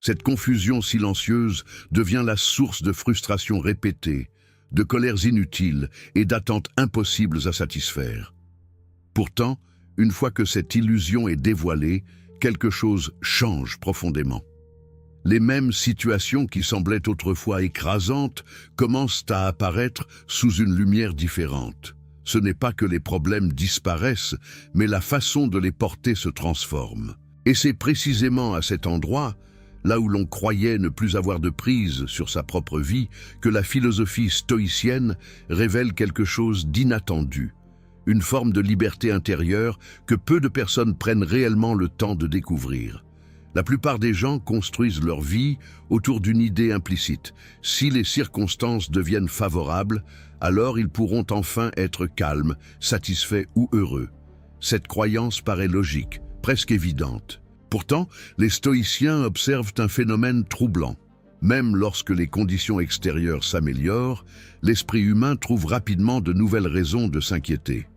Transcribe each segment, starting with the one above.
Cette confusion silencieuse devient la source de frustrations répétées, de colères inutiles et d'attentes impossibles à satisfaire. Pourtant, une fois que cette illusion est dévoilée, quelque chose change profondément. Les mêmes situations qui semblaient autrefois écrasantes commencent à apparaître sous une lumière différente. Ce n'est pas que les problèmes disparaissent, mais la façon de les porter se transforme. Et c'est précisément à cet endroit, là où l'on croyait ne plus avoir de prise sur sa propre vie, que la philosophie stoïcienne révèle quelque chose d'inattendu, une forme de liberté intérieure que peu de personnes prennent réellement le temps de découvrir. La plupart des gens construisent leur vie autour d'une idée implicite. Si les circonstances deviennent favorables, alors ils pourront enfin être calmes, satisfaits ou heureux. Cette croyance paraît logique, presque évidente. Pourtant, les stoïciens observent un phénomène troublant. Même lorsque les conditions extérieures s'améliorent, l'esprit humain trouve rapidement de nouvelles raisons de s'inquiéter.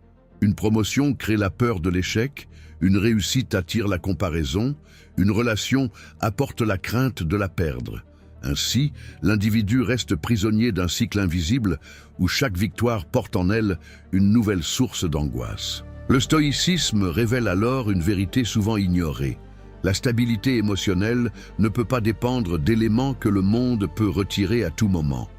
Une promotion crée la peur de l'échec, une réussite attire la comparaison, une relation apporte la crainte de la perdre. Ainsi, l'individu reste prisonnier d'un cycle invisible où chaque victoire porte en elle une nouvelle source d'angoisse. Le stoïcisme révèle alors une vérité souvent ignorée. La stabilité émotionnelle ne peut pas dépendre d'éléments que le monde peut retirer à tout moment.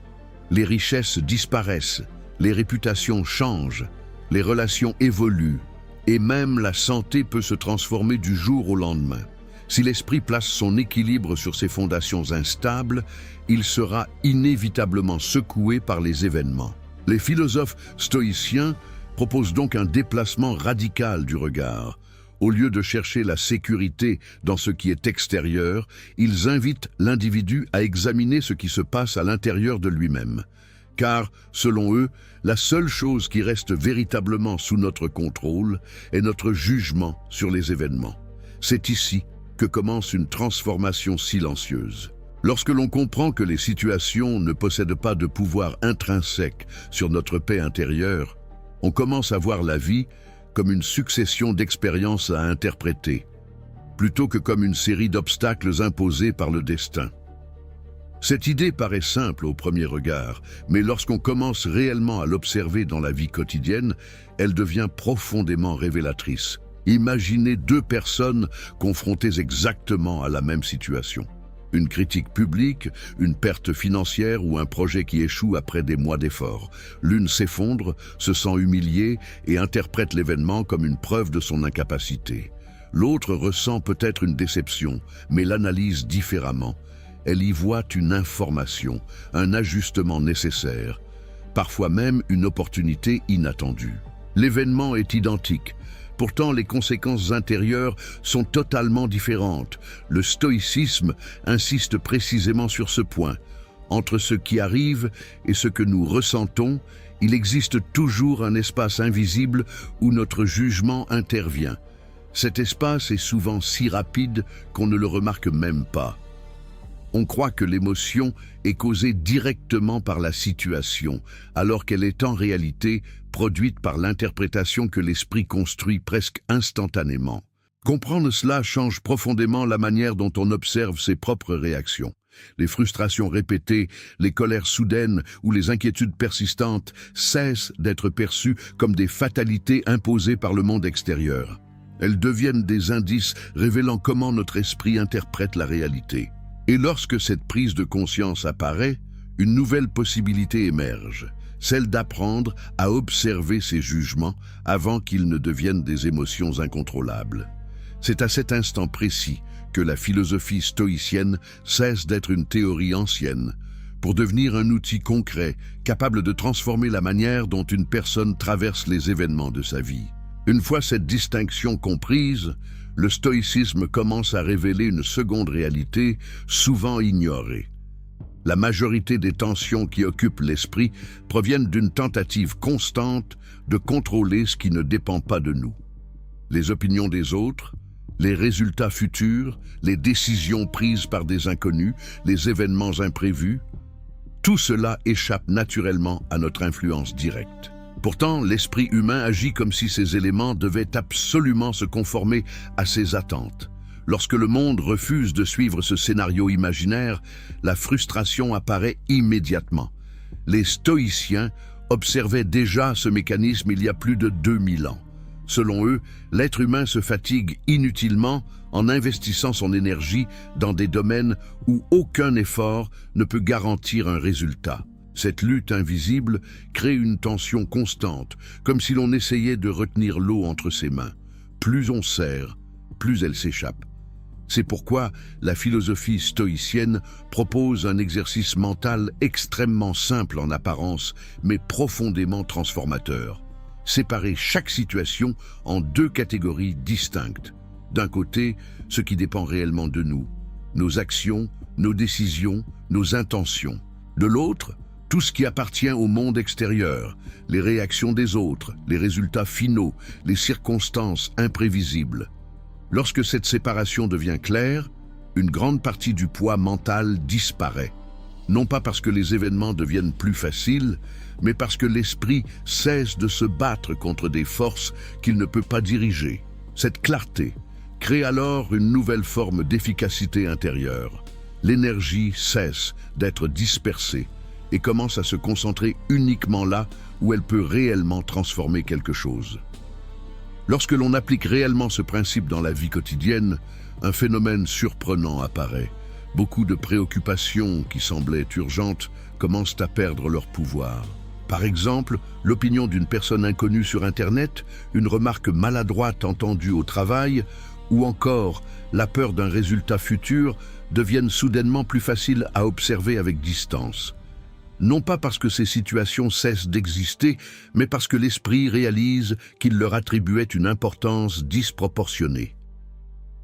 Les richesses disparaissent, les réputations changent, les relations évoluent, et même la santé peut se transformer du jour au lendemain. Si l'esprit place son équilibre sur ces fondations instables, il sera inévitablement secoué par les événements. Les philosophes stoïciens proposent donc un déplacement radical du regard. Au lieu de chercher la sécurité dans ce qui est extérieur, ils invitent l'individu à examiner ce qui se passe à l'intérieur de lui-même. Car, selon eux, la seule chose qui reste véritablement sous notre contrôle est notre jugement sur les événements. C'est ici que commence une transformation silencieuse. Lorsque l'on comprend que les situations ne possèdent pas de pouvoir intrinsèque sur notre paix intérieure, on commence à voir la vie comme une succession d'expériences à interpréter, plutôt que comme une série d'obstacles imposés par le destin. Cette idée paraît simple au premier regard, mais lorsqu'on commence réellement à l'observer dans la vie quotidienne, elle devient profondément révélatrice. Imaginez deux personnes confrontées exactement à la même situation. Une critique publique, une perte financière ou un projet qui échoue après des mois d'efforts. L'une s'effondre, se sent humiliée et interprète l'événement comme une preuve de son incapacité. L'autre ressent peut-être une déception, mais l'analyse différemment. Elle y voit une information, un ajustement nécessaire, parfois même une opportunité inattendue. L'événement est identique. Pourtant, les conséquences intérieures sont totalement différentes. Le stoïcisme insiste précisément sur ce point. Entre ce qui arrive et ce que nous ressentons, il existe toujours un espace invisible où notre jugement intervient. Cet espace est souvent si rapide qu'on ne le remarque même pas. On croit que l'émotion est causée directement par la situation, alors qu'elle est en réalité produite par l'interprétation que l'esprit construit presque instantanément. Comprendre cela change profondément la manière dont on observe ses propres réactions. Les frustrations répétées, les colères soudaines ou les inquiétudes persistantes cessent d'être perçues comme des fatalités imposées par le monde extérieur. Elles deviennent des indices révélant comment notre esprit interprète la réalité. Et lorsque cette prise de conscience apparaît, une nouvelle possibilité émerge, celle d'apprendre à observer ses jugements avant qu'ils ne deviennent des émotions incontrôlables. C'est à cet instant précis que la philosophie stoïcienne cesse d'être une théorie ancienne, pour devenir un outil concret, capable de transformer la manière dont une personne traverse les événements de sa vie. Une fois cette distinction comprise, le stoïcisme commence à révéler une seconde réalité souvent ignorée. La majorité des tensions qui occupent l'esprit proviennent d'une tentative constante de contrôler ce qui ne dépend pas de nous. Les opinions des autres, les résultats futurs, les décisions prises par des inconnus, les événements imprévus, tout cela échappe naturellement à notre influence directe. Pourtant, l'esprit humain agit comme si ces éléments devaient absolument se conformer à ses attentes. Lorsque le monde refuse de suivre ce scénario imaginaire, la frustration apparaît immédiatement. Les stoïciens observaient déjà ce mécanisme il y a plus de 2000 ans. Selon eux, l'être humain se fatigue inutilement en investissant son énergie dans des domaines où aucun effort ne peut garantir un résultat. Cette lutte invisible crée une tension constante, comme si l'on essayait de retenir l'eau entre ses mains. Plus on serre, plus elle s'échappe. C'est pourquoi la philosophie stoïcienne propose un exercice mental extrêmement simple en apparence, mais profondément transformateur. Séparer chaque situation en deux catégories distinctes. D'un côté, ce qui dépend réellement de nous, nos actions, nos décisions, nos intentions. De l'autre, tout ce qui appartient au monde extérieur, les réactions des autres, les résultats finaux, les circonstances imprévisibles. Lorsque cette séparation devient claire, une grande partie du poids mental disparaît. Non pas parce que les événements deviennent plus faciles, mais parce que l'esprit cesse de se battre contre des forces qu'il ne peut pas diriger. Cette clarté crée alors une nouvelle forme d'efficacité intérieure. L'énergie cesse d'être dispersée et commence à se concentrer uniquement là où elle peut réellement transformer quelque chose. Lorsque l'on applique réellement ce principe dans la vie quotidienne, un phénomène surprenant apparaît. Beaucoup de préoccupations qui semblaient urgentes commencent à perdre leur pouvoir. Par exemple, l'opinion d'une personne inconnue sur Internet, une remarque maladroite entendue au travail, ou encore la peur d'un résultat futur deviennent soudainement plus faciles à observer avec distance. Non pas parce que ces situations cessent d'exister, mais parce que l'esprit réalise qu'il leur attribuait une importance disproportionnée.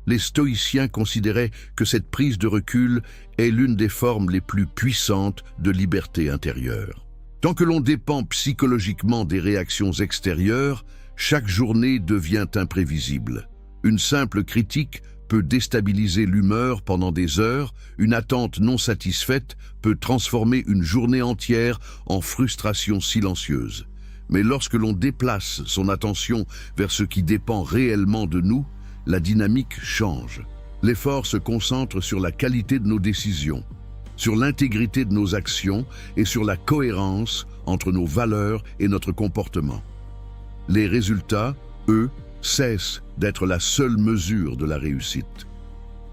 Les stoïciens considéraient que cette prise de recul est l'une des formes les plus puissantes de liberté intérieure. Tant que l'on dépend psychologiquement des réactions extérieures, chaque journée devient imprévisible. Une simple critique peut déstabiliser l'humeur pendant des heures, une attente non satisfaite peut transformer une journée entière en frustration silencieuse. Mais lorsque l'on déplace son attention vers ce qui dépend réellement de nous, la dynamique change. L'effort se concentre sur la qualité de nos décisions, sur l'intégrité de nos actions et sur la cohérence entre nos valeurs et notre comportement. Les résultats, eux, cessent d'être la seule mesure de la réussite.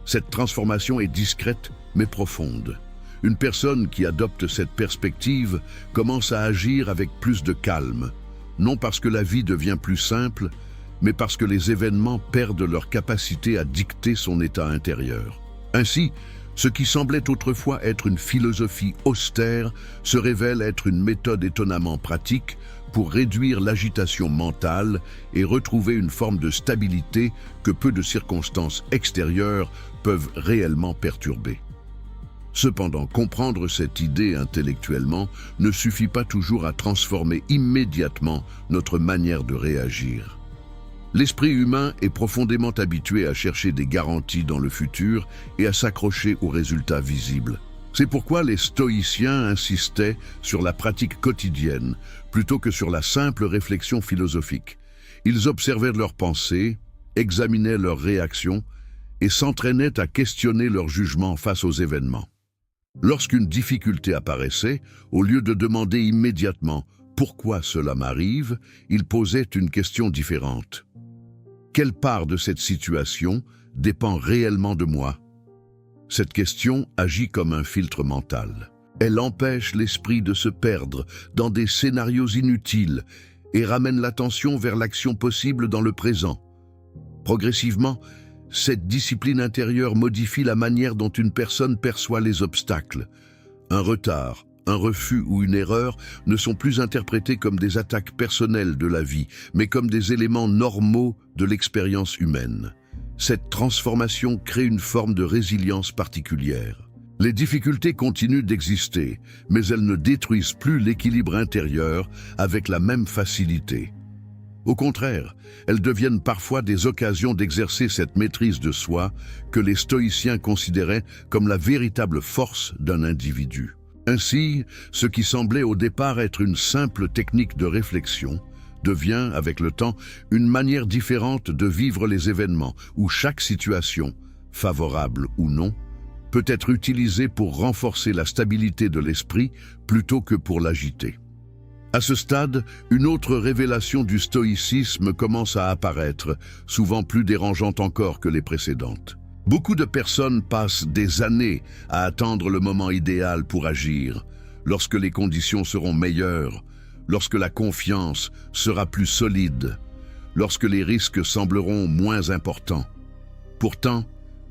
Cette transformation est discrète mais profonde. Une personne qui adopte cette perspective commence à agir avec plus de calme, non parce que la vie devient plus simple, mais parce que les événements perdent leur capacité à dicter son état intérieur. Ainsi, ce qui semblait autrefois être une philosophie austère se révèle être une méthode étonnamment pratique pour réduire l'agitation mentale et retrouver une forme de stabilité que peu de circonstances extérieures peuvent réellement perturber. Cependant, comprendre cette idée intellectuellement ne suffit pas toujours à transformer immédiatement notre manière de réagir. L'esprit humain est profondément habitué à chercher des garanties dans le futur et à s'accrocher aux résultats visibles. C'est pourquoi les stoïciens insistaient sur la pratique quotidienne plutôt que sur la simple réflexion philosophique. Ils observaient leurs pensées, examinaient leurs réactions et s'entraînaient à questionner leur jugement face aux événements. Lorsqu'une difficulté apparaissait, au lieu de demander immédiatement « Pourquoi cela m'arrive ?», ils posaient une question différente. Quelle part de cette situation dépend réellement de moi ? Cette question agit comme un filtre mental. Elle empêche l'esprit de se perdre dans des scénarios inutiles et ramène l'attention vers l'action possible dans le présent. Progressivement, cette discipline intérieure modifie la manière dont une personne perçoit les obstacles. Un retard, un refus ou une erreur ne sont plus interprétés comme des attaques personnelles de la vie, mais comme des éléments normaux de l'expérience humaine. Cette transformation crée une forme de résilience particulière. Les difficultés continuent d'exister, mais elles ne détruisent plus l'équilibre intérieur avec la même facilité. Au contraire, elles deviennent parfois des occasions d'exercer cette maîtrise de soi que les stoïciens considéraient comme la véritable force d'un individu. Ainsi, ce qui semblait au départ être une simple technique de réflexion devient, avec le temps, une manière différente de vivre les événements, où chaque situation favorable ou non, peut être utilisé pour renforcer la stabilité de l'esprit plutôt que pour l'agiter. À ce stade, une autre révélation du stoïcisme commence à apparaître, souvent plus dérangeante encore que les précédentes. Beaucoup de personnes passent des années à attendre le moment idéal pour agir, lorsque les conditions seront meilleures, lorsque la confiance sera plus solide, lorsque les risques sembleront moins importants. Pourtant,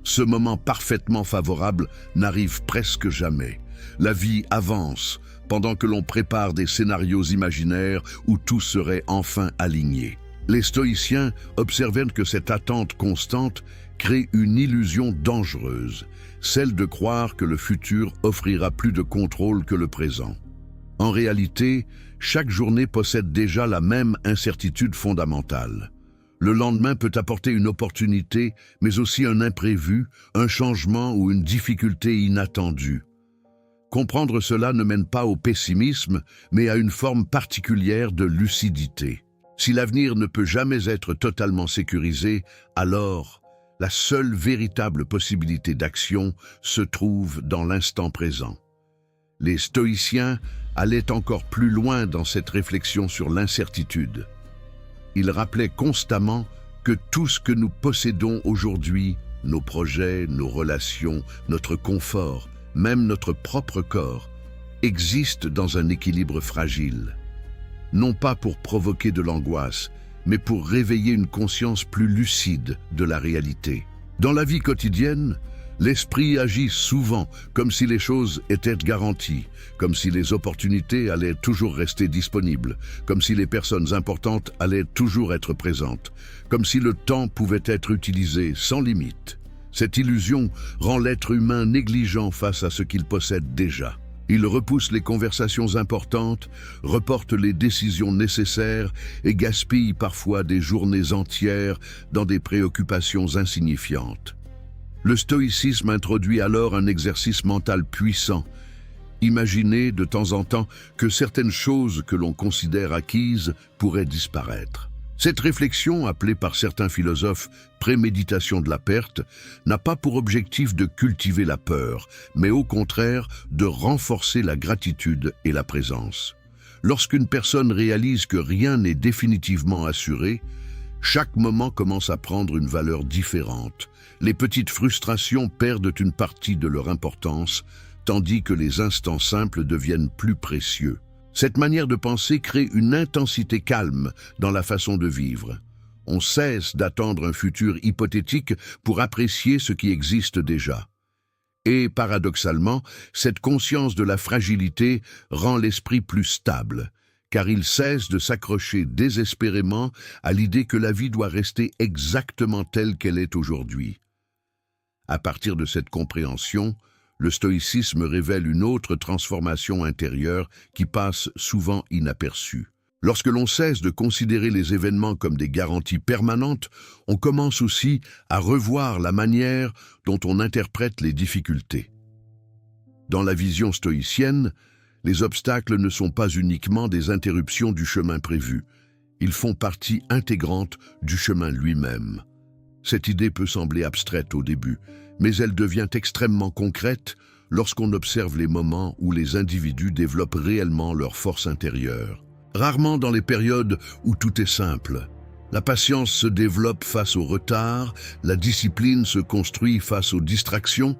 ce moment parfaitement favorable n'arrive presque jamais. La vie avance pendant que l'on prépare des scénarios imaginaires où tout serait enfin aligné. Les stoïciens observèrent que cette attente constante crée une illusion dangereuse, celle de croire que le futur offrira plus de contrôle que le présent. En réalité, chaque journée possède déjà la même incertitude fondamentale. Le lendemain peut apporter une opportunité, mais aussi un imprévu, un changement ou une difficulté inattendue. Comprendre cela ne mène pas au pessimisme, mais à une forme particulière de lucidité. Si l'avenir ne peut jamais être totalement sécurisé, alors la seule véritable possibilité d'action se trouve dans l'instant présent. Les stoïciens allaient encore plus loin dans cette réflexion sur l'incertitude. Ils rappelaient constamment que tout ce que nous possédons aujourd'hui, nos projets, nos relations, notre confort, même notre propre corps, existe dans un équilibre fragile. Non pas pour provoquer de l'angoisse, mais pour réveiller une conscience plus lucide de la réalité. Dans la vie quotidienne, l'esprit agit souvent comme si les choses étaient garanties, comme si les opportunités allaient toujours rester disponibles, comme si les personnes importantes allaient toujours être présentes, comme si le temps pouvait être utilisé sans limite. Cette illusion rend l'être humain négligent face à ce qu'il possède déjà. Il repousse les conversations importantes, reporte les décisions nécessaires et gaspille parfois des journées entières dans des préoccupations insignifiantes. Le stoïcisme introduit alors un exercice mental puissant. Imaginez de temps en temps que certaines choses que l'on considère acquises pourraient disparaître. Cette réflexion, appelée par certains philosophes préméditation de la perte, n'a pas pour objectif de cultiver la peur, mais au contraire de renforcer la gratitude et la présence. Lorsqu'une personne réalise que rien n'est définitivement assuré, chaque moment commence à prendre une valeur différente. Les petites frustrations perdent une partie de leur importance, tandis que les instants simples deviennent plus précieux. Cette manière de penser crée une intensité calme dans la façon de vivre. On cesse d'attendre un futur hypothétique pour apprécier ce qui existe déjà. Et paradoxalement, cette conscience de la fragilité rend l'esprit plus stable, car il cesse de s'accrocher désespérément à l'idée que la vie doit rester exactement telle qu'elle est aujourd'hui. À partir de cette compréhension, le stoïcisme révèle une autre transformation intérieure qui passe souvent inaperçue. Lorsque l'on cesse de considérer les événements comme des garanties permanentes, on commence aussi à revoir la manière dont on interprète les difficultés. Dans la vision stoïcienne, les obstacles ne sont pas uniquement des interruptions du chemin prévu, ils font partie intégrante du chemin lui-même. Cette idée peut sembler abstraite au début, mais elle devient extrêmement concrète lorsqu'on observe les moments où les individus développent réellement leur force intérieure. Rarement dans les périodes où tout est simple. La patience se développe face au retard, la discipline se construit face aux distractions,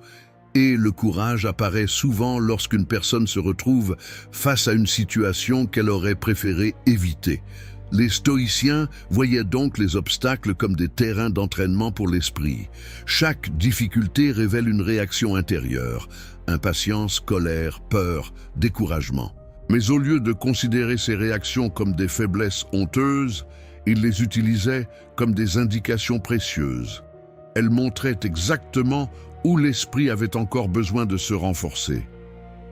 et le courage apparaît souvent lorsqu'une personne se retrouve face à une situation qu'elle aurait préféré éviter. Les stoïciens voyaient donc les obstacles comme des terrains d'entraînement pour l'esprit. Chaque difficulté révèle une réaction intérieure, impatience, colère, peur, découragement. Mais au lieu de considérer ces réactions comme des faiblesses honteuses, ils les utilisaient comme des indications précieuses. Elles montraient exactement où l'esprit avait encore besoin de se renforcer.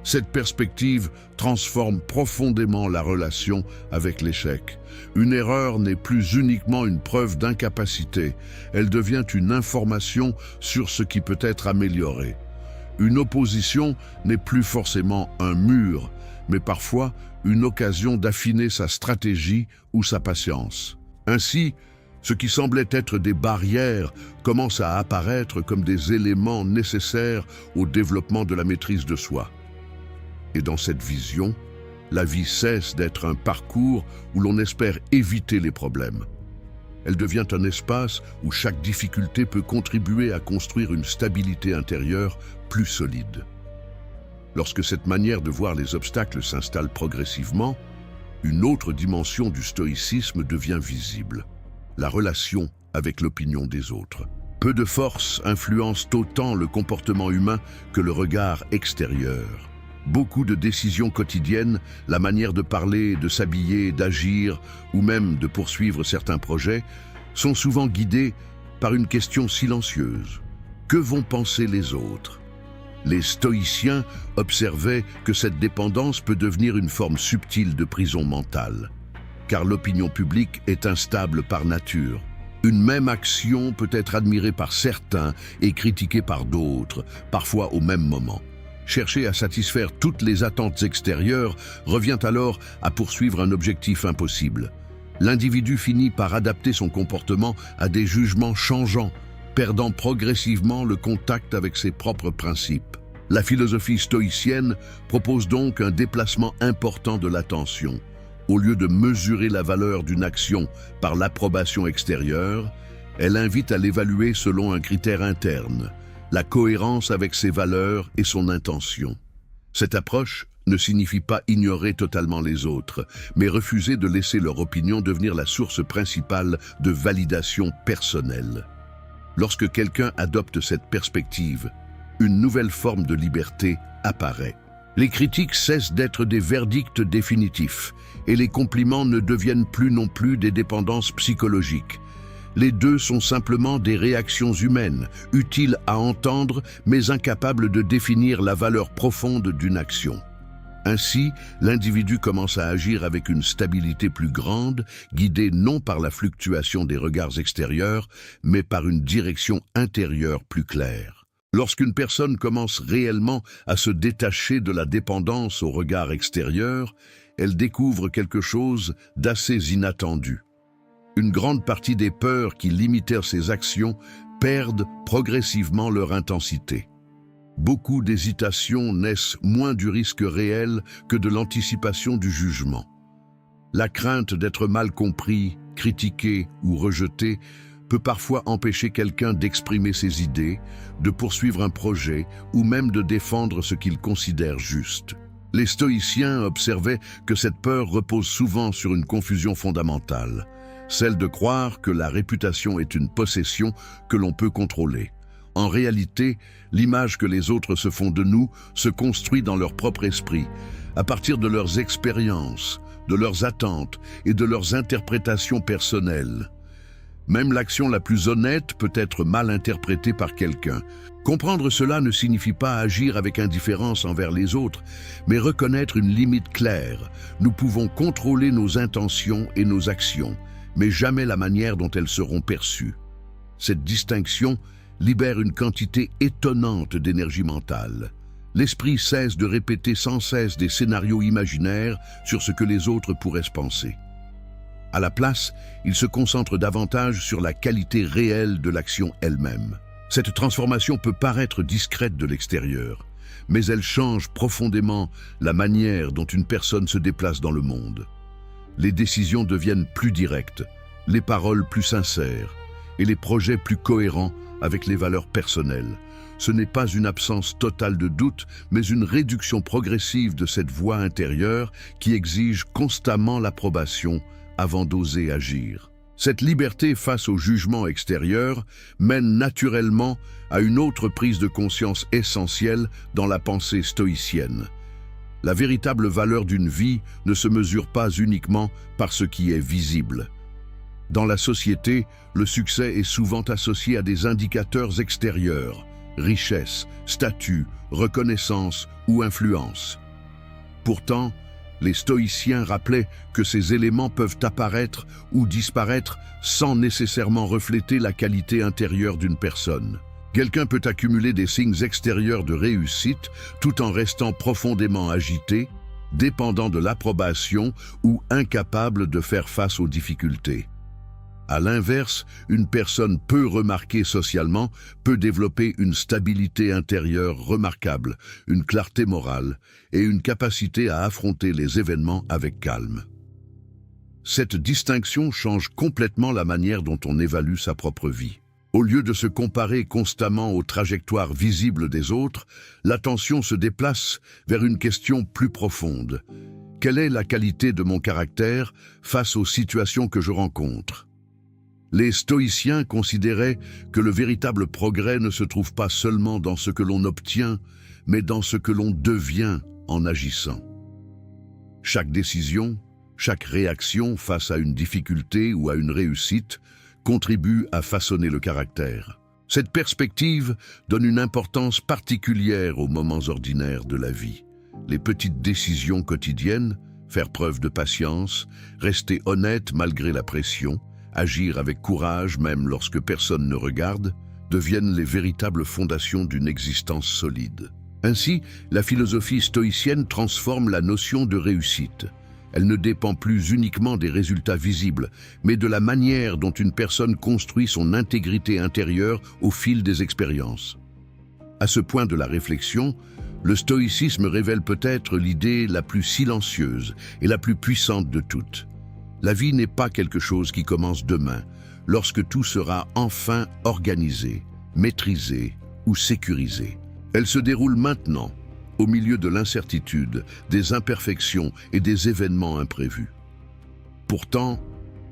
Cette perspective transforme profondément la relation avec l'échec. Une erreur n'est plus uniquement une preuve d'incapacité, elle devient une information sur ce qui peut être amélioré. Une opposition n'est plus forcément un mur, mais parfois une occasion d'affiner sa stratégie ou sa patience. Ainsi, Ce qui semblait être des barrières commence à apparaître comme des éléments nécessaires au développement de la maîtrise de soi. Et dans cette vision, la vie cesse d'être un parcours où l'on espère éviter les problèmes. Elle devient un espace où chaque difficulté peut contribuer à construire une stabilité intérieure plus solide. Lorsque cette manière de voir les obstacles s'installe progressivement, une autre dimension du stoïcisme devient visible. La relation avec l'opinion des autres. Peu de forces influencent autant le comportement humain que le regard extérieur. Beaucoup de décisions quotidiennes, la manière de parler, de s'habiller, d'agir ou même de poursuivre certains projets sont souvent guidées par une question silencieuse. Que vont penser les autres ? Les stoïciens observaient que cette dépendance peut devenir une forme subtile de prison mentale, car l'opinion publique est instable par nature. Une même action peut être admirée par certains et critiquée par d'autres, parfois au même moment. Chercher à satisfaire toutes les attentes extérieures revient alors à poursuivre un objectif impossible. L'individu finit par adapter son comportement à des jugements changeants, perdant progressivement le contact avec ses propres principes. La philosophie stoïcienne propose donc un déplacement important de l'attention. Au lieu de mesurer la valeur d'une action par l'approbation extérieure, elle invite à l'évaluer selon un critère interne, la cohérence avec ses valeurs et son intention. Cette approche ne signifie pas ignorer totalement les autres, mais refuser de laisser leur opinion devenir la source principale de validation personnelle. Lorsque quelqu'un adopte cette perspective, une nouvelle forme de liberté apparaît. Les critiques cessent d'être des verdicts définitifs et les compliments ne deviennent plus non plus des dépendances psychologiques. Les deux sont simplement des réactions humaines, utiles à entendre mais incapables de définir la valeur profonde d'une action. Ainsi, l'individu commence à agir avec une stabilité plus grande, guidé non par la fluctuation des regards extérieurs, mais par une direction intérieure plus claire. Lorsqu'une personne commence réellement à se détacher de la dépendance au regard extérieur, elle découvre quelque chose d'assez inattendu. Une grande partie des peurs qui limitèrent ses actions perdent progressivement leur intensité. Beaucoup d'hésitations naissent moins du risque réel que de l'anticipation du jugement. La crainte d'être mal compris, critiqué ou rejeté peut parfois empêcher quelqu'un d'exprimer ses idées, de poursuivre un projet ou même de défendre ce qu'il considère juste. Les stoïciens observaient que cette peur repose souvent sur une confusion fondamentale, celle de croire que la réputation est une possession que l'on peut contrôler. En réalité, l'image que les autres se font de nous se construit dans leur propre esprit, à partir de leurs expériences, de leurs attentes et de leurs interprétations personnelles. Même l'action la plus honnête peut être mal interprétée par quelqu'un. Comprendre cela ne signifie pas agir avec indifférence envers les autres, mais reconnaître une limite claire. Nous pouvons contrôler nos intentions et nos actions, mais jamais la manière dont elles seront perçues. Cette distinction libère une quantité étonnante d'énergie mentale. L'esprit cesse de répéter sans cesse des scénarios imaginaires sur ce que les autres pourraient se penser. À la place, il se concentre davantage sur la qualité réelle de l'action elle-même. Cette transformation peut paraître discrète de l'extérieur, mais elle change profondément la manière dont une personne se déplace dans le monde. Les décisions deviennent plus directes, les paroles plus sincères et les projets plus cohérents avec les valeurs personnelles. Ce n'est pas une absence totale de doute, mais une réduction progressive de cette voix intérieure qui exige constamment l'approbation avant d'oser agir. Cette liberté face au jugement extérieur mène naturellement à une autre prise de conscience essentielle dans la pensée stoïcienne. La véritable valeur d'une vie ne se mesure pas uniquement par ce qui est visible. Dans la société, le succès est souvent associé à des indicateurs extérieurs, richesse, statut, reconnaissance ou influence. Pourtant, les stoïciens rappelaient que ces éléments peuvent apparaître ou disparaître sans nécessairement refléter la qualité intérieure d'une personne. Quelqu'un peut accumuler des signes extérieurs de réussite tout en restant profondément agité, dépendant de l'approbation ou incapable de faire face aux difficultés. À l'inverse, une personne peu remarquée socialement peut développer une stabilité intérieure remarquable, une clarté morale et une capacité à affronter les événements avec calme. Cette distinction change complètement la manière dont on évalue sa propre vie. Au lieu de se comparer constamment aux trajectoires visibles des autres, l'attention se déplace vers une question plus profonde. Quelle est la qualité de mon caractère face aux situations que je rencontre ? Les stoïciens considéraient que le véritable progrès ne se trouve pas seulement dans ce que l'on obtient, mais dans ce que l'on devient en agissant. Chaque décision, chaque réaction face à une difficulté ou à une réussite contribue à façonner le caractère. Cette perspective donne une importance particulière aux moments ordinaires de la vie. Les petites décisions quotidiennes, faire preuve de patience, rester honnête malgré la pression, agir avec courage même lorsque personne ne regarde, deviennent les véritables fondations d'une existence solide. Ainsi, la philosophie stoïcienne transforme la notion de réussite. Elle ne dépend plus uniquement des résultats visibles, mais de la manière dont une personne construit son intégrité intérieure au fil des expériences. À ce point de la réflexion, le stoïcisme révèle peut-être l'idée la plus silencieuse et la plus puissante de toutes. La vie n'est pas quelque chose qui commence demain, lorsque tout sera enfin organisé, maîtrisé ou sécurisé. Elle se déroule maintenant, au milieu de l'incertitude, des imperfections et des événements imprévus. Pourtant,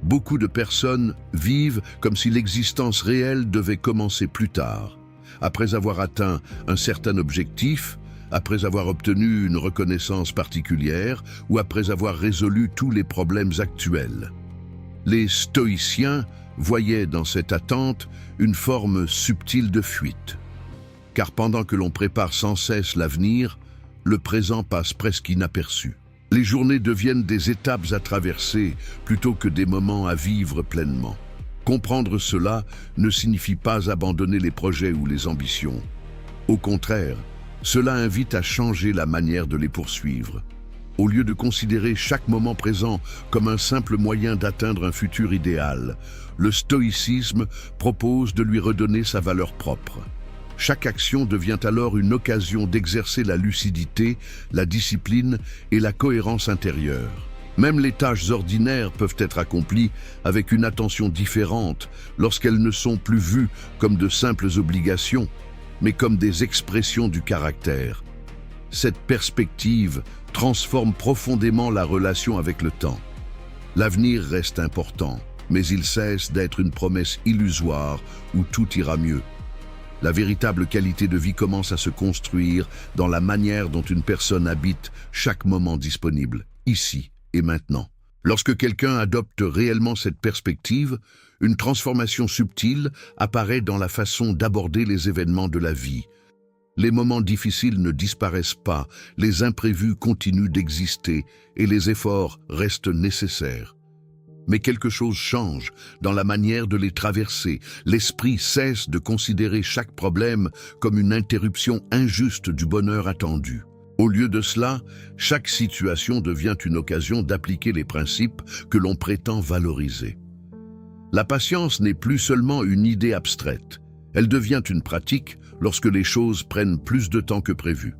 beaucoup de personnes vivent comme si l'existence réelle devait commencer plus tard, après avoir atteint un certain objectif, après avoir obtenu une reconnaissance particulière ou après avoir résolu tous les problèmes actuels. Les stoïciens voyaient dans cette attente une forme subtile de fuite. Car pendant que l'on prépare sans cesse l'avenir, le présent passe presque inaperçu. Les journées deviennent des étapes à traverser plutôt que des moments à vivre pleinement. Comprendre cela ne signifie pas abandonner les projets ou les ambitions. Au contraire, cela invite à changer la manière de les poursuivre. Au lieu de considérer chaque moment présent comme un simple moyen d'atteindre un futur idéal, le stoïcisme propose de lui redonner sa valeur propre. Chaque action devient alors une occasion d'exercer la lucidité, la discipline et la cohérence intérieure. Même les tâches ordinaires peuvent être accomplies avec une attention différente lorsqu'elles ne sont plus vues comme de simples obligations, mais comme des expressions du caractère. Cette perspective transforme profondément la relation avec le temps. L'avenir reste important, mais il cesse d'être une promesse illusoire où tout ira mieux. La véritable qualité de vie commence à se construire dans la manière dont une personne habite chaque moment disponible, ici et maintenant. Lorsque quelqu'un adopte réellement cette perspective, une transformation subtile apparaît dans la façon d'aborder les événements de la vie. Les moments difficiles ne disparaissent pas, les imprévus continuent d'exister et les efforts restent nécessaires. Mais quelque chose change dans la manière de les traverser. L'esprit cesse de considérer chaque problème comme une interruption injuste du bonheur attendu. Au lieu de cela, chaque situation devient une occasion d'appliquer les principes que l'on prétend valoriser. La patience n'est plus seulement une idée abstraite. Elle devient une pratique lorsque les choses prennent plus de temps que prévu.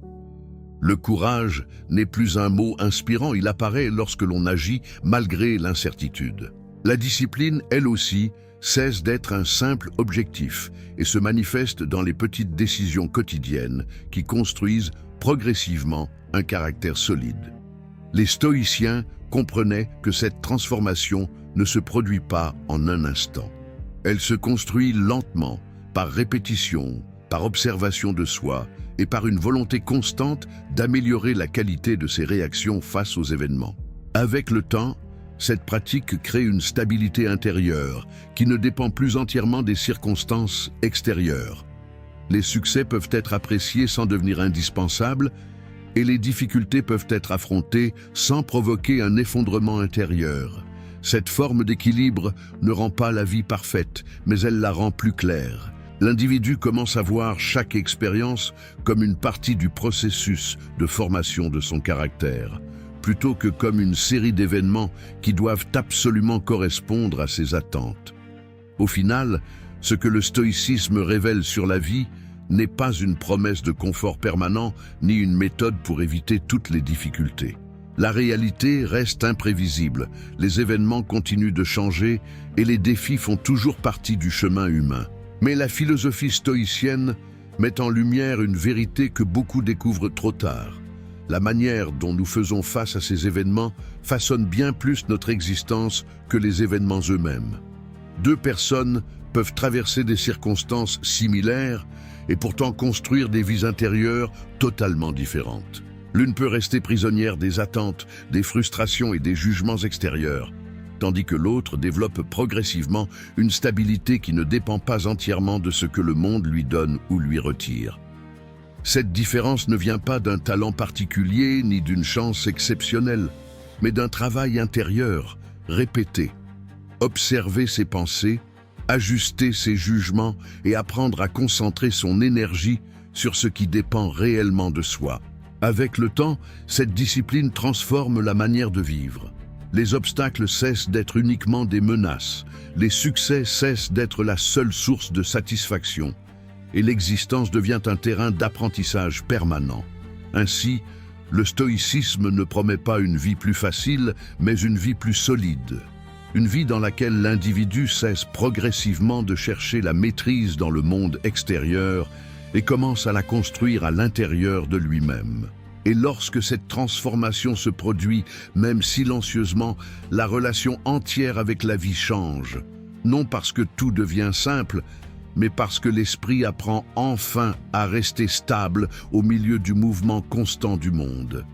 Le courage n'est plus un mot inspirant, il apparaît lorsque l'on agit malgré l'incertitude. La discipline, elle aussi, cesse d'être un simple objectif et se manifeste dans les petites décisions quotidiennes qui construisent progressivement un caractère solide. Les stoïciens comprenaient que cette transformation ne se produit pas en un instant. Elle se construit lentement, par répétition, par observation de soi et par une volonté constante d'améliorer la qualité de ses réactions face aux événements. Avec le temps, cette pratique crée une stabilité intérieure qui ne dépend plus entièrement des circonstances extérieures. Les succès peuvent être appréciés sans devenir indispensables et les difficultés peuvent être affrontées sans provoquer un effondrement intérieur. Cette forme d'équilibre ne rend pas la vie parfaite, mais elle la rend plus claire. L'individu commence à voir chaque expérience comme une partie du processus de formation de son caractère, plutôt que comme une série d'événements qui doivent absolument correspondre à ses attentes. Au final, ce que le stoïcisme révèle sur la vie n'est pas une promesse de confort permanent ni une méthode pour éviter toutes les difficultés. La réalité reste imprévisible, les événements continuent de changer et les défis font toujours partie du chemin humain. Mais la philosophie stoïcienne met en lumière une vérité que beaucoup découvrent trop tard. La manière dont nous faisons face à ces événements façonne bien plus notre existence que les événements eux-mêmes. Deux personnes peuvent traverser des circonstances similaires et pourtant construire des vies intérieures totalement différentes. L'une peut rester prisonnière des attentes, des frustrations et des jugements extérieurs, tandis que l'autre développe progressivement une stabilité qui ne dépend pas entièrement de ce que le monde lui donne ou lui retire. Cette différence ne vient pas d'un talent particulier ni d'une chance exceptionnelle, mais d'un travail intérieur, répété. Observer ses pensées, ajuster ses jugements et apprendre à concentrer son énergie sur ce qui dépend réellement de soi. Avec le temps, cette discipline transforme la manière de vivre. Les obstacles cessent d'être uniquement des menaces, les succès cessent d'être la seule source de satisfaction, et l'existence devient un terrain d'apprentissage permanent. Ainsi, le stoïcisme ne promet pas une vie plus facile, mais une vie plus solide. Une vie dans laquelle l'individu cesse progressivement de chercher la maîtrise dans le monde extérieur et commence à la construire à l'intérieur de lui-même. Et lorsque cette transformation se produit, même silencieusement, la relation entière avec la vie change. Non parce que tout devient simple, mais parce que l'esprit apprend enfin à rester stable au milieu du mouvement constant du monde.